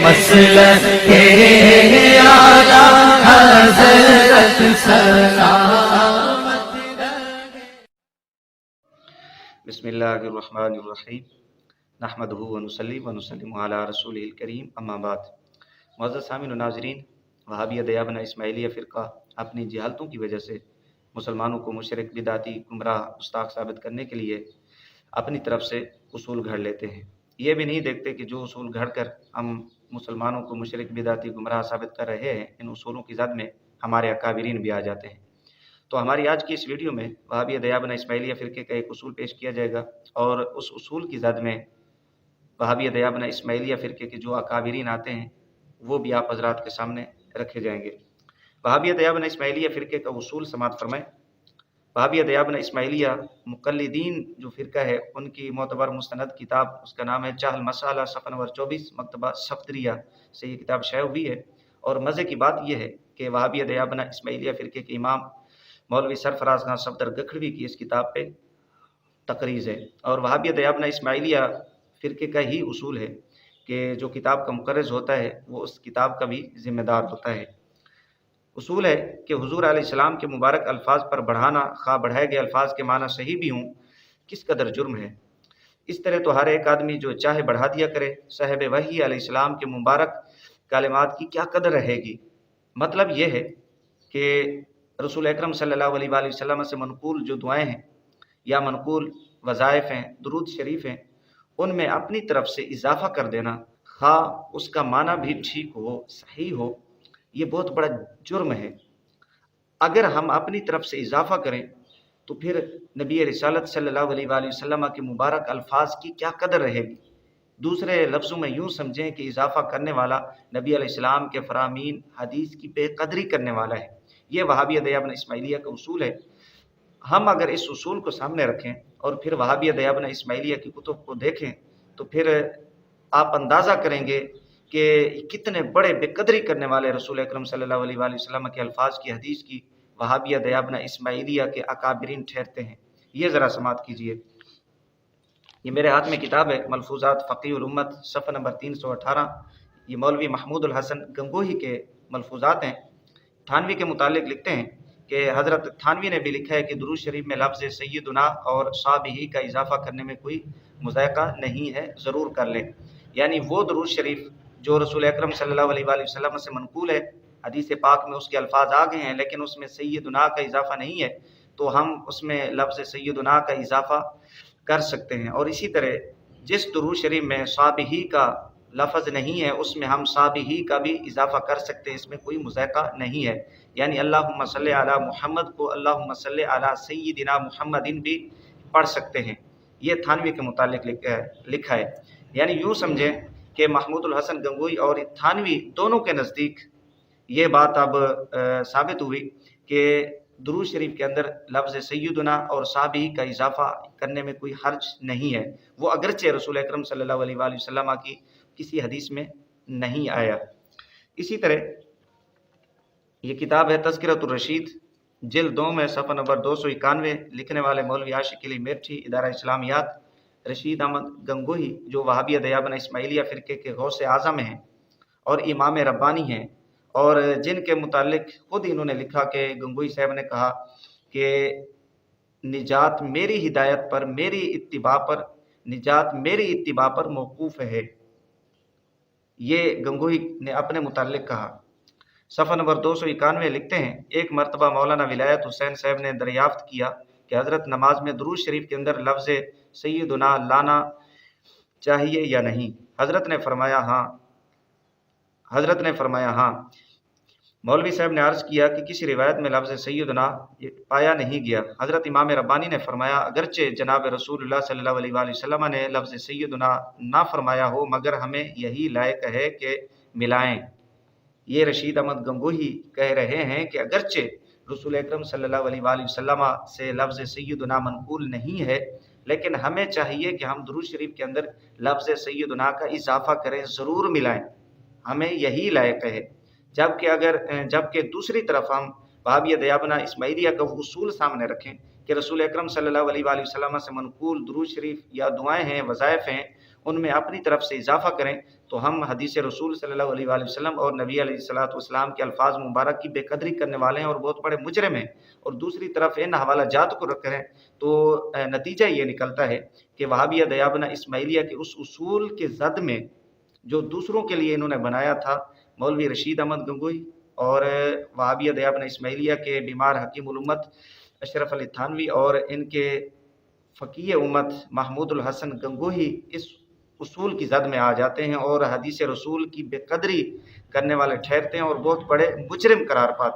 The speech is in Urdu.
مسلک اعلیٰ حضرت سلامت رہے۔ بسم اللہ الرحمن الرحیم، نحمدہ ونصلی ونسلم علی رسولہ الکریم، اما بعد۔ معزز سامعین و ناظرین، وہابیہ دیابندہ اسماعیلیہ فرقہ اپنی جہالتوں کی وجہ سے مسلمانوں کو مشرک، بدعتی، گمراہ، گستاخ ثابت کرنے کے لیے اپنی طرف سے اصول گھڑ لیتے ہیں۔ یہ بھی نہیں دیکھتے کہ جو اصول گھڑ کر ہم مسلمانوں کو مشرک، بدعتی، گمراہ ثابت کر رہے ہیں، ان اصولوں کی زد میں ہمارے اکابرین بھی آ جاتے ہیں۔ تو ہماری آج کی اس ویڈیو میں وہابیہ دیابندہ اسماعیلیہ فرقے کا ایک اصول پیش کیا جائے گا، اور اس اصول کی زد میں وہابیہ دیابندہ اسماعیلیہ فرقے کے جو اکابرین آتے ہیں وہ بھی آپ حضرات کے سامنے رکھے جائیں گے۔ وہابیہ دیابندہ اسماعیلیہ فرقے کا اصول سماعت فرمائیں۔ وہابیہ دیابندہ اسماعیلیہ مقلدین جو فرقہ ہے، ان کی معتبر مستند کتاب، اس کا نام ہے چاہ المسالہ، صفحہ نمبر 24، مکتبہ صفدریہ سے یہ کتاب شائع ہوئی ہے۔ اور مزے کی بات یہ ہے کہ وہابیہ دیابندہ اسماعیلیہ فرقے کے امام مولوی سرفراز خان صفدر گکھڑوی کی اس کتاب پہ تقریز ہے، اور وہابیہ دیابندہ اسماعیلیہ فرقے کا ہی اصول ہے کہ جو کتاب کا مقرض ہوتا ہے وہ اس کتاب کا بھی ذمہ دار ہوتا ہے۔ اصول ہے کہ حضور علیہ السلام کے مبارک الفاظ پر بڑھانا، خواہ بڑھائے گئے الفاظ کے معنی صحیح بھی ہوں، کس قدر جرم ہے۔ اس طرح تو ہر ایک آدمی جو چاہے بڑھا دیا کرے، صاحب وحی علیہ السلام کے مبارک کلمات کی کیا قدر رہے گی۔ مطلب یہ ہے کہ رسول اکرم صلی اللہ علیہ وآلہ وسلم سے منقول جو دعائیں ہیں یا منقول وظائف ہیں، درود شریف ہیں، ان میں اپنی طرف سے اضافہ کر دینا، خواہ اس کا معنی بھی ٹھیک ہو، صحیح ہو، یہ بہت بڑا جرم ہے۔ اگر ہم اپنی طرف سے اضافہ کریں تو پھر نبی رسالت صلی اللہ علیہ وآلہ وسلم کے مبارک الفاظ کی کیا قدر رہے گی۔ دوسرے لفظوں میں یوں سمجھیں کہ اضافہ کرنے والا نبی علیہ السلام کے فرامین، حدیث کی بے قدری کرنے والا ہے۔ یہ وہابیہ دیابندہ اسماعیلیہ کا اصول ہے۔ ہم اگر اس اصول کو سامنے رکھیں اور پھر وہابیہ دیابندہ اسماعیلیہ کی کتب کو دیکھیں تو پھر آپ اندازہ کریں گے کہ کتنے بڑے بے قدری کرنے والے رسول اکرم صلی اللہ علیہ وآلہ وسلم کے الفاظ کی، حدیث کی وہابیہ دیابندہ اسماعیلیہ کے اکابرین ٹھہرتے ہیں۔ یہ ذرا سماعت کیجئے۔ یہ میرے ہاتھ میں کتاب ہے ملفوظات فقیہ الامت، صفحہ نمبر 318۔ یہ مولوی محمود الحسن گنگوہی کے ملفوظات ہیں۔ تھانوی کے متعلق لکھتے ہیں کہ حضرت تھانوی نے بھی لکھا ہے کہ درود شریف میں لفظ سیدنا اور صحابہ کا اضافہ کرنے میں کوئی مذائقہ نہیں ہے، ضرور کر لیں۔ یعنی وہ درود شریف جو رسول اکرم صلی اللہ علیہ وآلہ وسلم سے منقول ہے، حدیث پاک میں اس کے الفاظ آ گئے ہیں، لیکن اس میں سیدنا کا اضافہ نہیں ہے، تو ہم اس میں لفظ سیدنا کا اضافہ کر سکتے ہیں۔ اور اسی طرح جس درود شریف میں صحابہ کا لفظ نہیں ہے، اس میں ہم صحابہ کا بھی اضافہ کر سکتے ہیں، اس میں کوئی مذائقہ نہیں ہے۔ یعنی اللہم صلی علی محمد کو اللہم صلی علی سیدنا محمد بھی پڑھ سکتے ہیں۔ یہ تھانوی کے متعلق لکھا ہے۔ یعنی یوں سمجھیں کہ محمود الحسن گنگوئی اور تھانوی دونوں کے نزدیک یہ بات اب ثابت ہوئی کہ درود شریف کے اندر لفظ سیدنا اور صحابہ کا اضافہ کرنے میں کوئی حرج نہیں ہے، وہ اگرچہ رسول اکرم صلی اللہ علیہ وآلہ وسلم کی کسی حدیث میں نہیں آیا۔ اسی طرح یہ کتاب ہے تذکرۃ الرشید، جلد 2 میں صفحہ نمبر 291، لکھنے والے مولوی عاشق علی میرٹھی، ادارہ اسلامیات، رشید احمد گنگوہی، جو وہابیہ دیابندہ اسماعیلیہ فرقے کے غوث اعظم ہیں اور امام ربانی ہیں، اور جن کے متعلق خود انہوں نے لکھا کہ گنگوہی صاحب نے کہا کہ نجات میری ہدایت پر، میری اتباع پر، نجات میری اتباع پر موقوف ہے۔ یہ گنگوہی نے اپنے متعلق کہا۔ صفحہ نمبر 291 لکھتے ہیں، ایک مرتبہ مولانا ولایت حسین صاحب نے دریافت کیا کہ حضرت نماز میں درود شریف کے اندر لفظ سیدنا لانا چاہیے یا نہیں؟ حضرت نے فرمایا ہاں۔ مولوی صاحب نے عرض کیا کہ کسی روایت میں لفظ سیدنا پایا نہیں گیا۔ حضرت امام ربانی نے فرمایا اگرچہ جناب رسول اللہ صلی اللہ علیہ وآلہ وسلم نے لفظ سیدنا نہ فرمایا ہو، مگر ہمیں یہی لائق ہے کہ ملائیں۔ یہ رشید احمد گنگوہی کہہ رہے ہیں کہ اگرچہ رسول اکرم صلی اللہ علیہ وآلہ وسلم سے لفظ سیدنا منقول نہیں ہے، لیکن ہمیں چاہیے کہ ہم درود شریف کے اندر لفظ سیدنا کا اضافہ کریں، ضرور ملائیں، ہمیں یہی لائق ہے۔ جبکہ دوسری طرف ہم وہابیہ دیابندہ اسماعیلیہ کا اصول سامنے رکھیں کہ رسول اکرم صلی اللہ علیہ وآلہ وسلم سے منقول درود شریف یا دعائیں ہیں، وظائف ہیں، ان میں اپنی طرف سے اضافہ کریں تو ہم حدیث رسول صلی اللہ علیہ وآلہ وسلم اور نبی علیہ الصلوۃ والسلام کے الفاظ مبارک کی بے قدری کرنے والے ہیں اور بہت بڑے مجرم ہیں۔ اور دوسری طرف ان حوالہ جات کو رکھ کریں تو نتیجہ یہ نکلتا ہے کہ وہابیہ دیابنہ اسماعیلیہ کے اس اصول کے زد میں جو دوسروں کے لیے انہوں نے بنایا تھا، مولوی رشید احمد گنگوہی اور وہابیہ دیابنہ اسماعیلیہ کے بیمار حکیم الامت اشرف علی تھانوی اور ان کے فقیہ امت محمود الحسن گنگوہی اس اصول کی زد میں آ جاتے ہیں اور حدیث رسول کی بے قدری کرنے والے ٹھہرتے ہیں اور بہت بڑے مجرم قرار پاتے ہیں۔